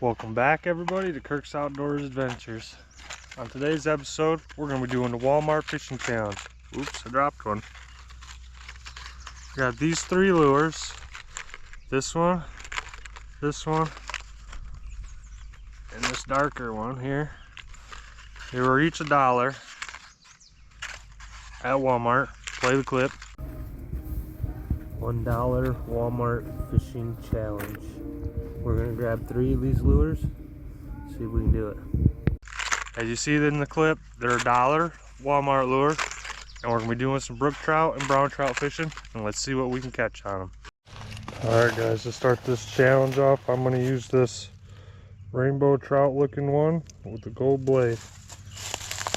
Welcome back, everybody, to Kirk's Outdoors Adventures. On today's episode, we're going to be doing the Walmart Fishing Challenge. Oops, I dropped one. We got these three lures. This one, and this darker one here. They were each $1 at Walmart. Play the clip. $1 Walmart Fishing Challenge. We're going to grab 3 of these lures, see if we can do it. As you see in the clip, they're $1 Walmart lure, and we're going to be doing some brook trout and brown trout fishing, and let's see what we can catch on them. Alright guys, to start this challenge off, I'm going to use this rainbow trout looking one with the gold blade.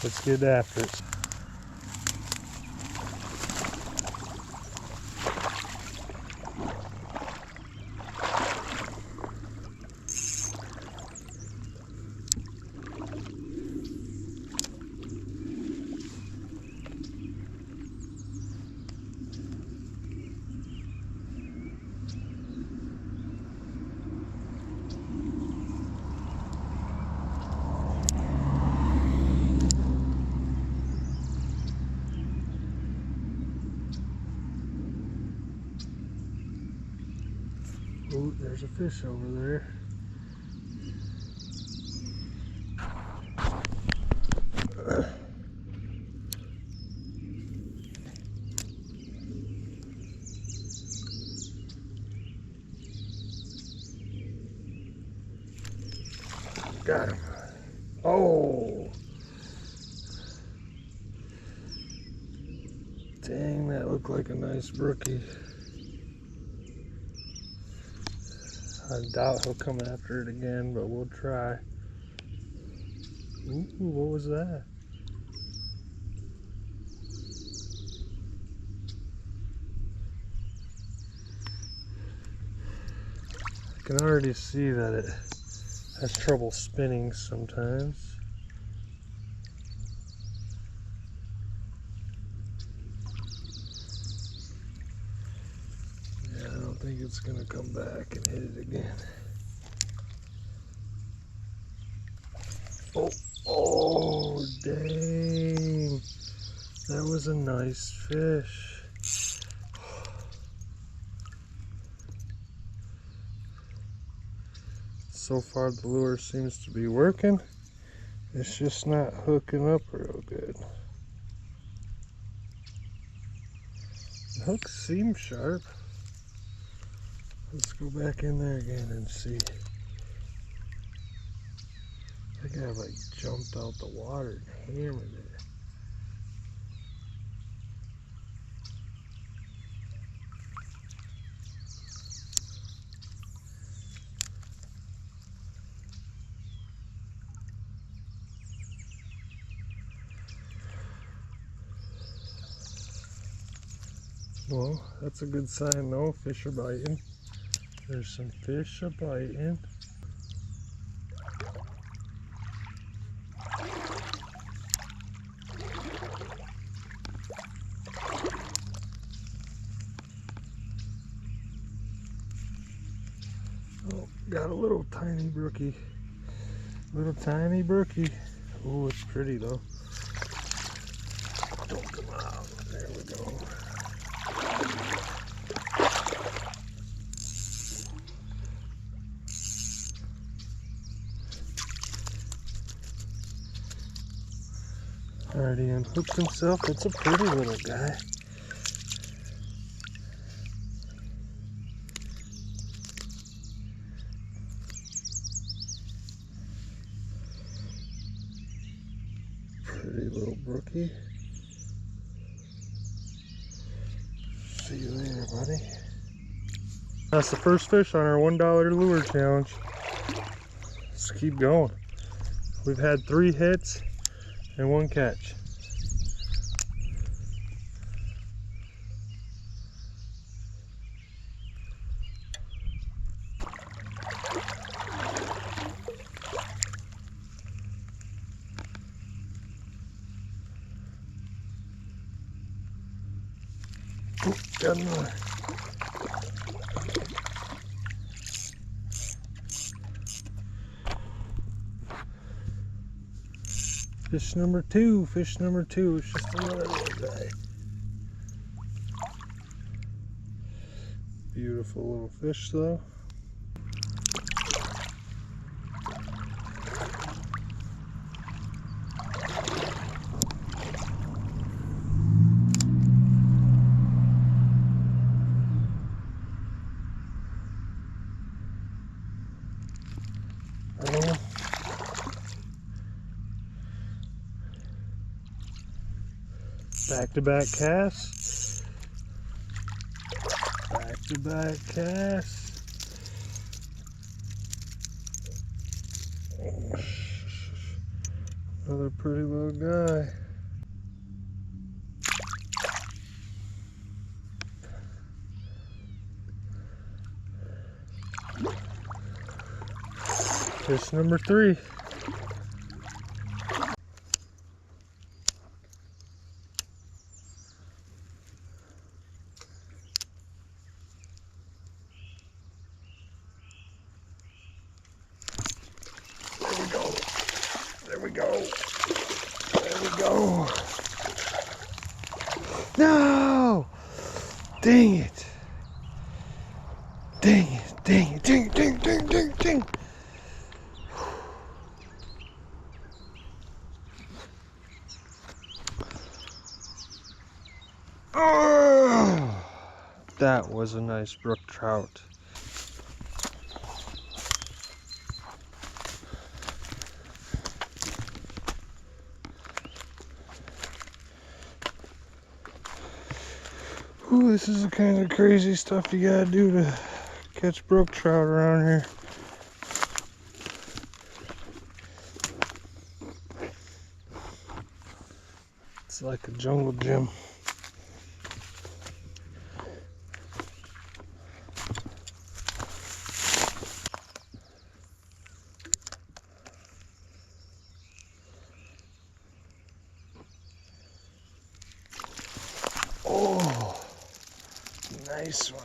Let's get after it. Oh, there's a fish over there. Got him. Oh! Dang, that looked like a nice brookie. I doubt he'll come after it again, but we'll try. Ooh, what was that? I can already see that it has trouble spinning sometimes. Yeah, I don't think it's gonna come back and hit it again. Oh, dang. That was a nice fish. So far the lure seems to be working. It's just not hooking up real good. The hook seems sharp. Let's go back in there again and see. I think I like jumped out the water and hammered it. Well, that's a good sign. No fish are biting. There's some fish are biting. Oh, got a little tiny brookie. Little tiny brookie. Oh, it's pretty though. Don't come out. There we go. Already unhooked himself. It's a pretty little guy. Pretty little brookie. See you later, buddy. That's the first fish on our $1 lure challenge. Let's keep going. We've had 3 hits and 1 catch. Oh, got another. Fish number two, fish number two. It's just another little guy. Beautiful little fish though. Back-to-back casts. Back-to-back casts. Another pretty little guy. Fish number three. There we go. There we go. No! Dang it. Dang it. Dang it. Dang, dang, dang, dang, dang. Oh, that was a nice brook trout. Ooh, this is the kind of crazy stuff you gotta do to catch brook trout around here. It's like a jungle gym. Oh, nice one.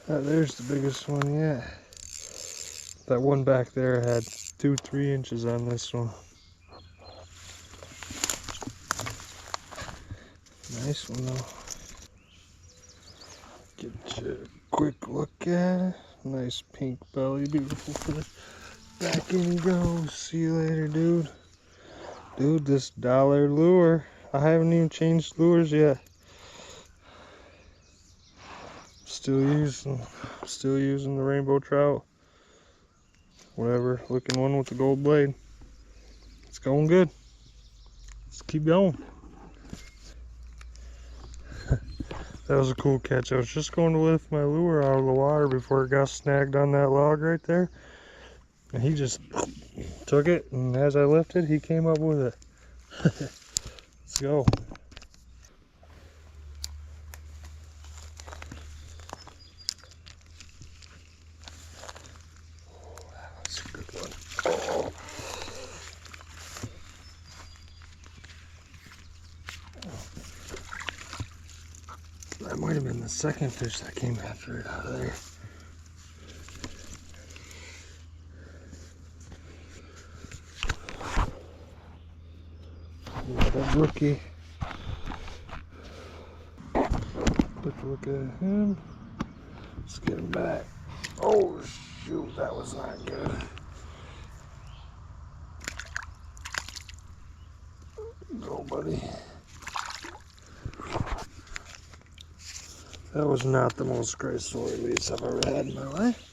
There's the biggest one yet. That one back there had 2-3 inches on this one. Nice one though. Get you a quick look at it. Nice pink belly, beautiful fish. Back in he goes. See you later, dude. Dude, this dollar lure. I haven't even changed lures yet. Still using the rainbow trout. Whatever, looking one with the gold blade. It's going good. Let's keep going. That was a cool catch. I was just going to lift my lure out of the water before it got snagged on that log right there. And he just took it, and as I lifted, he came up with it. Let's go. Oh, that was a good one. Oh. That might have been the second fish that came after it out of there. That rookie. Quick look at him. Let's get him back. Oh shoot, that was not good. Go, buddy. That was not the most graceful release I've ever had in my life.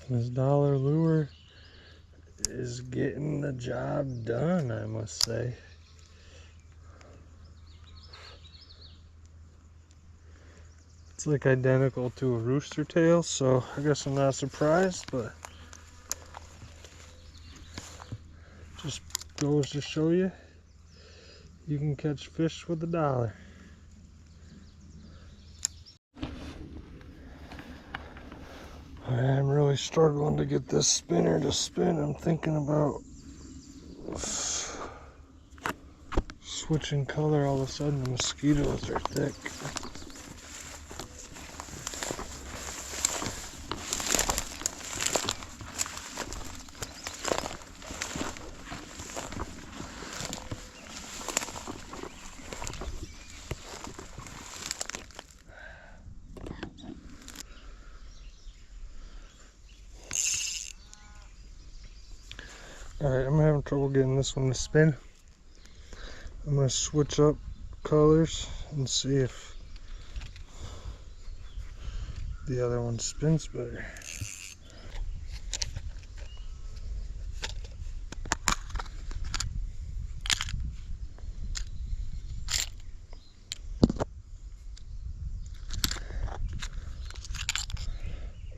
This dollar lure is getting the job done, I must say. It's like identical to a rooster tail, so I guess I'm not surprised, but just goes to show you, you can catch fish with $1. I'm really struggling to get this spinner to spin. I'm thinking about switching color, all of a sudden the mosquitoes are thick. Alright, I'm having trouble getting this one to spin. I'm going to switch up colors and see if the other one spins better.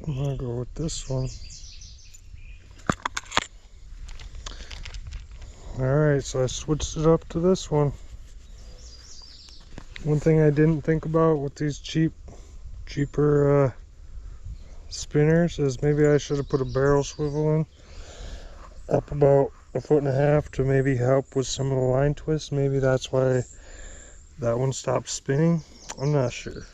I'm going to go with this one. Alright, so I switched it up to this one. One thing I didn't think about with these cheaper spinners is maybe I should have put a barrel swivel in up about 1.5 feet to maybe help with some of the line twists. Maybe that's why that one stopped spinning. I'm not sure.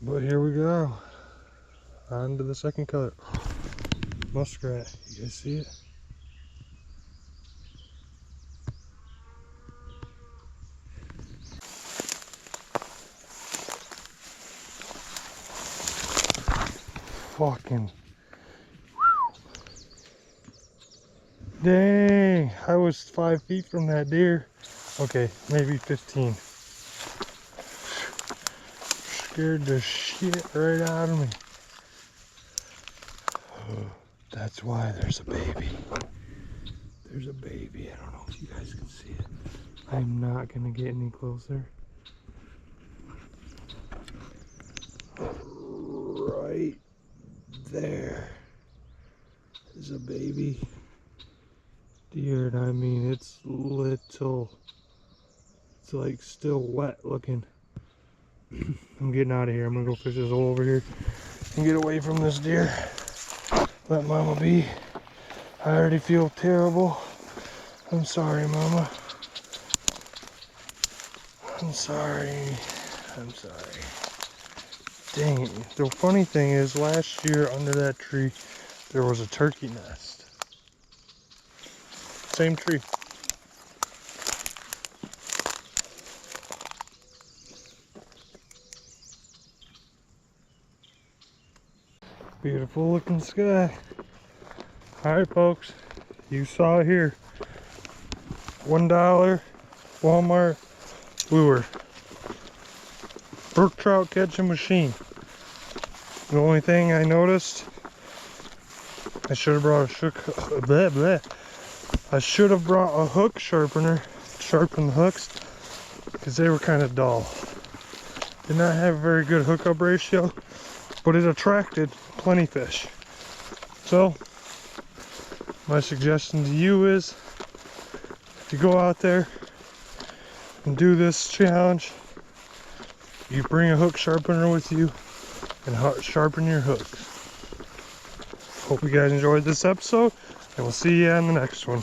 But here we go. On to the second color. Muskrat. You guys see it? Fucking. Dang. I was 5 feet from that deer. Okay, maybe 15. Scared the shit right out of me. That's why there's a baby. There's a baby. I don't know if you guys can see it. I'm not gonna get any closer. Right there is a baby deer, and I mean it's little. It's like still wet looking. I'm getting out of here. I'm gonna go fish this hole over here and get away from this deer. Let mama be. I already feel terrible. I'm sorry, mama. I'm sorry. I'm sorry. Dang it. The funny thing is, last year under that tree, there was a turkey nest. Same tree. Beautiful looking sky. Alright folks, you saw it here. $1 Walmart lure. Brook trout catching machine. The only thing I noticed, I should have brought I should have brought a hook sharpener, sharpen the hooks, because they were kind of dull. Did not have a very good hookup ratio, but it attracted plenty fish. So my suggestion to you is, if you go out there and do this challenge, you bring a hook sharpener with you and sharpen your hooks. Hope you guys enjoyed this episode, and we'll see you on the next one.